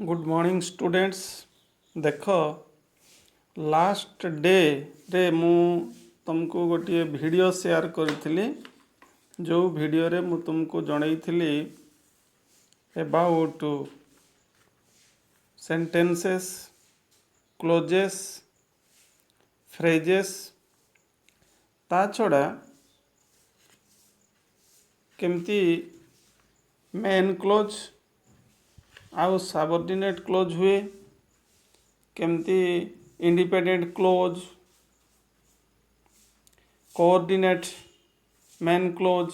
Good morning students. देख last day रे मु तुमको गोटे वीडियो शेयर करी जो वीडियो रे मु तुमको जनई अबाउट सेंटेंसेस क्लोजेस फ्रेजेस ता छड़ा केमती मेन क्लोज आउ सबऑर्डिनेट क्लोज हुए केमती independent clause coordinate main close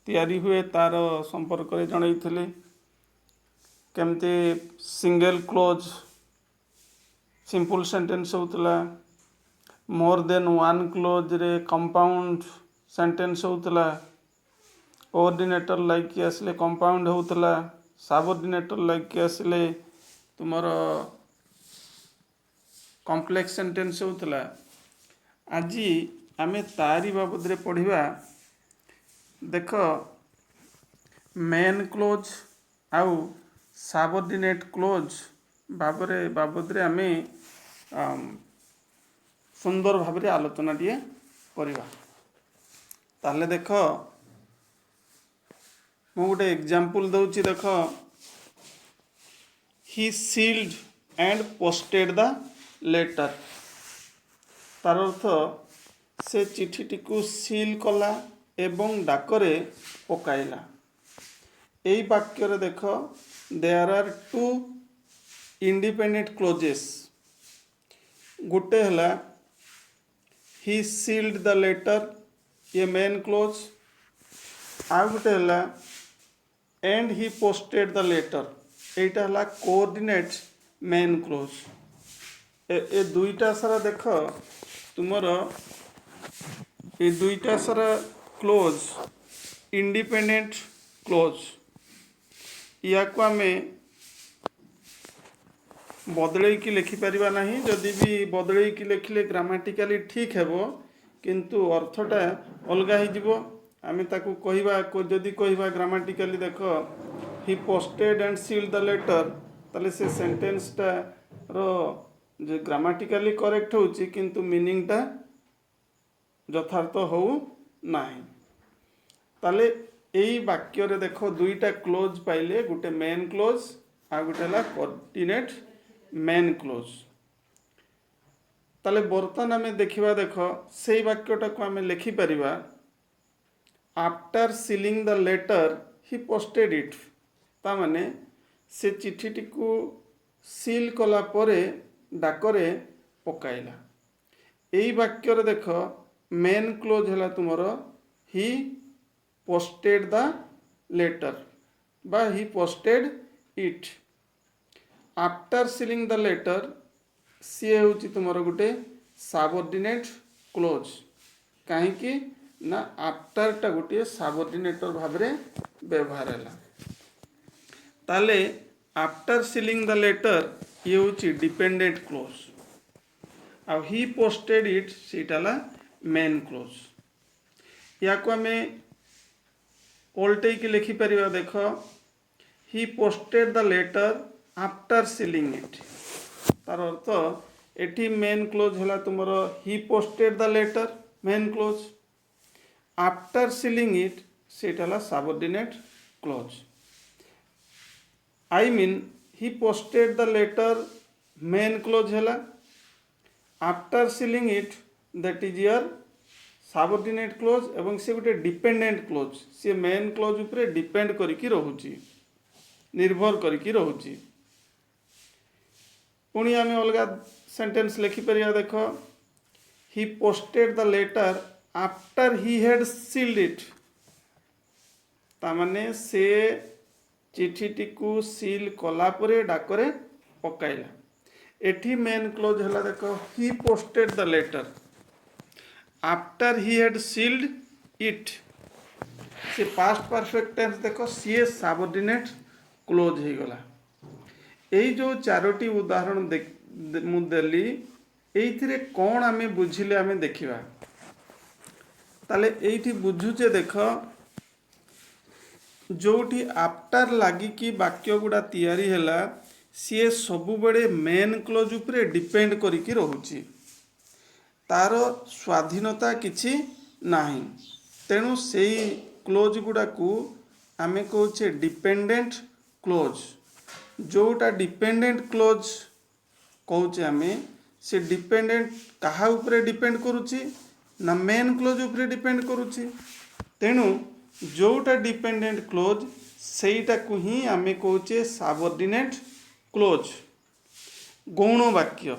तैयारी हुए तार संपर्क में जनई केमती सिंगल क्लोज सिंपल सेंटेंस होतला मोर देन वन क्लोज रे कंपाउंड सेंटेंस होतला कोऑर्डिनेटर लाइक आसले कंपाउंड होतला सबऑर्डिनेटर लाइक आसले तुमर कॉम्प्लेक्स सेंटेंस होतला। आज आम तारी बाबद रे पढ़िबा। देख मेन क्लोज आउ सबऑर्डिनेट क्लोज बाबद रे आमे सुंदर भाव रे आलोचना टिए करिबा। ताहले देख मु गोटे एग्जांपल दउची। देख he sealed and posted the letter. तार अर्थ से चिठीटी को सील कला एवं डाकरे पकाइला। यही वाक्य रे देख there are two independent clauses. गोटे हला ही सील्ड द लेटर ये मेन क्लोज। आ गोटे हला and he posted the letter एटा हला कोऑर्डिनेट मेन क्लोज। ए दुईटा सारा देख तुमर ए दुईटा सारा क्लोज इंडिपेंडेंट क्लोज। या को आमे बदले की लिखि परिबा नहीं। जदि भी बदले की लिखले ग्रामेटिकली ठीक हेबो किंतु अर्थटा अलगा ही जिवो। आमे ताकू कहिबा को जदि कहिबा ग्रामेटिकली देख he posted and sealed the letter ताले से सेंटेंस टा रो जे ग्रामेटिकली करेक्ट होची किंतु मीनिंग टा यथार्थ हो नाही। ताले एई वाक्य रे देखो दुईटा क्लोज पाइले गुटे मेन क्लोज आ गुटे ला कोऑर्डिनेट मेन क्लोज। ताले बर्तन आमे देखिबा। देख सेई वाक्यटा को आमे लिखि परिबा after sealing the letter he posted it. ता माने से चिठीटी को सील कला परे डाकरे पकाइला। एई वाक्य रे देख मेन क्लोज हला तुमर ही पोस्टेड द लेटर बा he posted it. After sealing the letter सी होची तुमर गुटे सबऑर्डिनेट क्लोज। काहे कि ना आफ्टर टा गुटे सबऑर्डिनेटर भाव रे व्यवहार हला। ताले आफ्टर सीलिंग द लेटर ये होची डिपेंडेंट क्लोज। आ ही पोस्टेड इट सीटाला मेन क्लोज। या को हमें उल्टे की लिखि परिबा। देख he posted the letter after sealing it. तार अर्थ एठी मेन क्लोज हला तुमर he posted the letter main clause. After sealing it सीटाला subordinate clause. I mean he posted the letter main clause हला। After sealing it that is your subordinate clause एवं से गोटे डिपेंडेंट क्लोज। से main close उपरे depend करिकी रहुची निर्भर करिकी रहुची। पुणी आमे अलगा सेंटेंस लिखि परिया। देख he posted the letter after he had sealed it. ता माने से चिठीटी को सील कला परे डाकरे पकाइला। एठी मेन क्लोज हला। देख he posted the letter after he had sealed it. से पास्ट परफेक्ट टेंस देख सी सबऑर्डिनेट क्लोज हो गला। एई जो चारोटी उदाहरण मु देली एइथिरे कोन आमे बुझिले आमे देखिबा। ताले एइठी बुझुचे। देख जोठी आफ्टर लागिकी वाक्य गुड़ा तैयारी हैला सी सबु बड़े मेन क्लोज उपरे डिपेंड करिकी रहुची तार स्वाधीनता किछि नाही तेणु सेई क्लोज गुड़ा को आमे कहूचे डिपेंडेंट क्लोज जोटा डिपेंडेंट क्लोज कहूचे आमे से डिपेंडेंट कहा उपरे डिपेंड करुची ना मेन क्लोज उपरे डिपेंड करुची तेणु जोटा डिपेंडेंट क्लोज सेटा को ही आमे कहूचे सबऑर्डिनेट क्लोज गौण वाक्य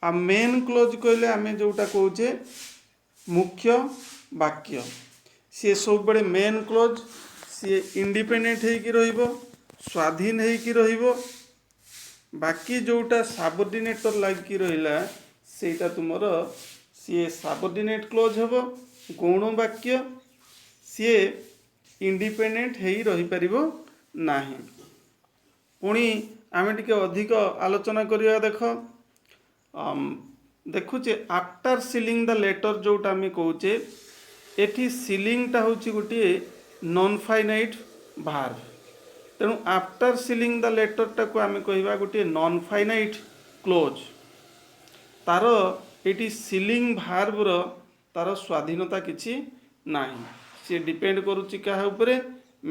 आ मेन क्लोज कहले आमे जोटा कहूचे मुख्य वाक्य सी सब बड़े मेन क्लोज सी इंडिपेंडेंट होइकी रहिबो स्वाधीन होइकी रहिबो बाकी जोटा सबऑर्डिनेटर लागिकी रहिला सेटा तुमर सी सबऑर्डिनेट क्लोज हेबो गौण वाक्य सी इंडिपेंडेंट हेई रही परिबो नाही पुणी आमे टिके अधिक आलोचना करिया देखुचे आफ्टर सीलिंग द लेटर जोटा आमे कहूचे एठी सीलिंगटा होची गोटे नॉन फाइनाइट भार्ब तेणु आफ्टर सीलिंग द लेटरटा को आमे कहवा गोटे नॉन फाइनाइट क्लोज तार एटी सीलिंग भार्बर तार स्वाधीनता किछि नाही से डिपेंड करुची कहा उपरे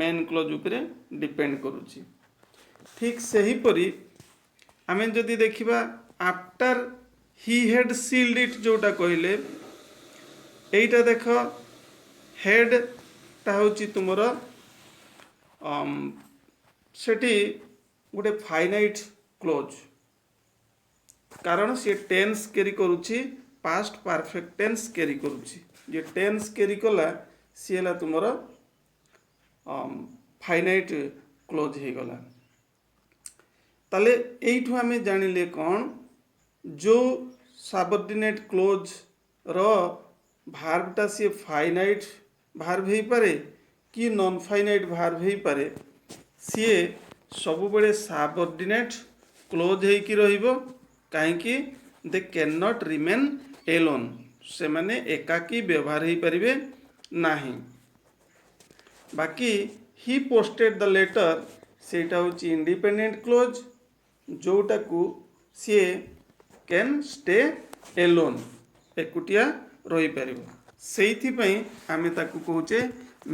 मेन क्लोज उपरे डिपेंड करुची ठीक सही परी आमे जदि देखिबा after he had sealed it जोटा कहले एटा देख हेड ता होची तुमर सेठी गोटे फाइनाइट क्लोज कारण से टेंस कैरी करुची पास्ट परफेक्ट टेंस कैरी करुची जे टेंस कैरी कला सी है तुमर फाइनाइट क्लोज हो गला ताले एइठु आमे जानिले कौन जो सबऑर्डिनेट क्लोज रो भार्बटा सी फाइनाइट भार्ब हो पारे कि नॉन फाइनाइट भार्ब हो पारे सी सबु बड़े सबऑर्डिनेट क्लोज होइकी रहिबो काहेकि they can not remain alone से माने एकाकी व्यवहार हो पारिबे नाही बाकी ही पोस्टेड द लेटर सेटा होची इंडिपेंडेंट क्लोज जोटा को सी कैन स्टे एलोन एकुटिया रही पारिबो सेइथि पई आमे ताकू कहूचे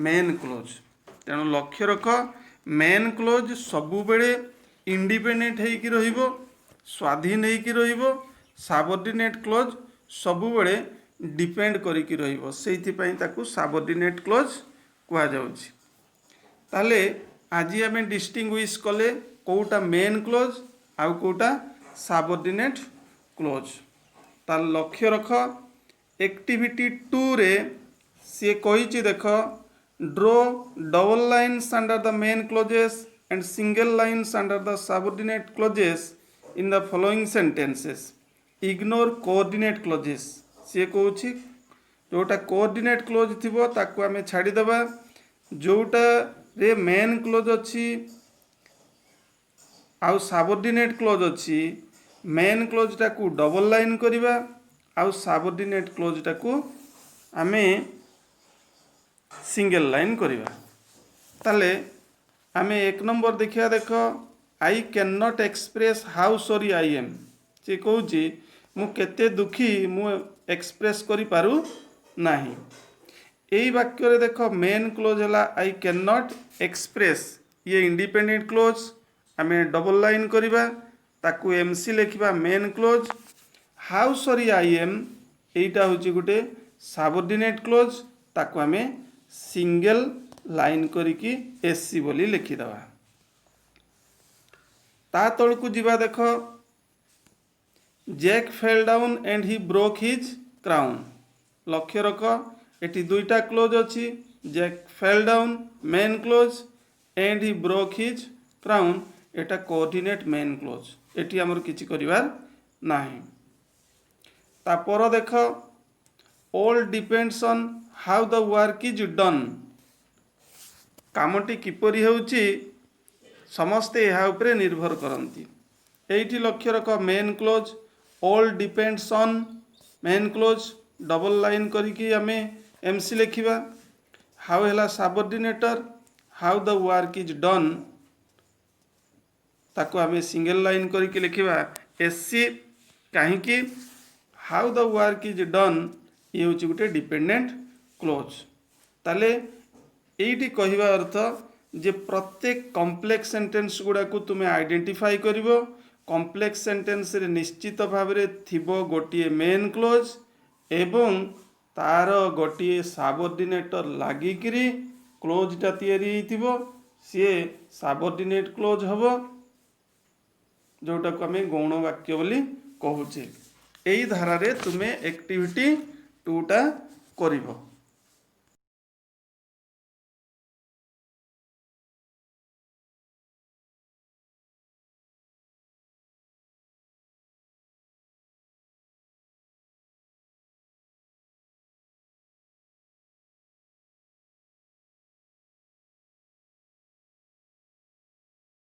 मेन क्लोज तेणु लक्ष्य रख मेन क्लोज सबु बेले इंडिपेंडेंट होइकी रहिबो स्वाधीन होइकी रहिबो सबऑर्डिनेट क्लोज सबु बेले डिपेंड करिकी रहिबो सेइथि पई ताकू सबऑर्डिनेट क्लोज कुआ जाउछि ताले आज आमे डिस्टिंग्विश कले कोटा मेन क्लोज आउ कोटा सबऑर्डिनेट क्लोज तार लक्ष्य रख एक्टिविटी 2 रे सी कहिछि देख draw double lines under the main clauses and single lines under the subordinate clauses in the following sentences ignore coordinate clauses सी कहूछि जोटा कोऑर्डिनेट क्लोज थिबो ताकू आमे छाड़ी देबा जोटा रे मेन क्लोज अछि आउ सबऑर्डिनेट क्लोज अछि मेन क्लोजटा को डबल लाइन करिबा आउ सबऑर्डिनेट क्लोजटा को आमे सिंगल लाइन करिबा ताले आमे एक नंबर देखिया देख आई can not express how sorry I M से कहूची मु केते दुखी मु एक्सप्रेस करि पारु नाही एई वाक्य रे देख मेन क्लोज हला आई कैन नॉट एक्सप्रेस ये इंडिपेंडेंट क्लोज आमे डबल लाइन करिबा ताकू एमसी लिखिबा main clause how sorry I am एटा होची गुटे सबऑर्डिनेट क्लोज ताकू आमे सिंगल लाइन करिकी एससी बोली लिखि दवा ता तळकू जिबा देख Jack fell down and he broke his crown लक्ष्य रख एटी दुईटा क्लोज अछि Jack fell down main clause and he broke his crown एटा कोऑर्डिनेट मेन क्लोज एटी हमर किछि करिवार नाही तापर देख all depends on how the work is done कामटी किपरि होउची समस्ते यहाँ उपरे निर्भर करती एठी लक्ष्य रख main clause all depends on main clause double line करिकी आमे एमसी लिखिबा हाउ हैला subordinator how the work is done ताको आम सिंगल लाइन करके लिखा एससी कहीं how the work is done ये हूँ गोटे डिपेंडेंट क्लोज ताले यही कहवा अर्थ जे प्रत्येक कॉम्प्लेक्स सेंटेंस गुड़ा को तुम्हें आइडेंटिफाई करिवो कॉम्प्लेक्स सेंटेंस रे निश्चित भाव में थिबो गोटिए मेन क्लोज एवं तार गोटिए सबऑर्डिनेटर लागिकरी क्लोजटा तैयारी होइथिबो सी सबऑर्डिनेट क्लोज हबो जोटा को आम गौण वाक्य बोली कहूचे यही धारा रे तुम्हें एक्टिविटी 2टा करिवो।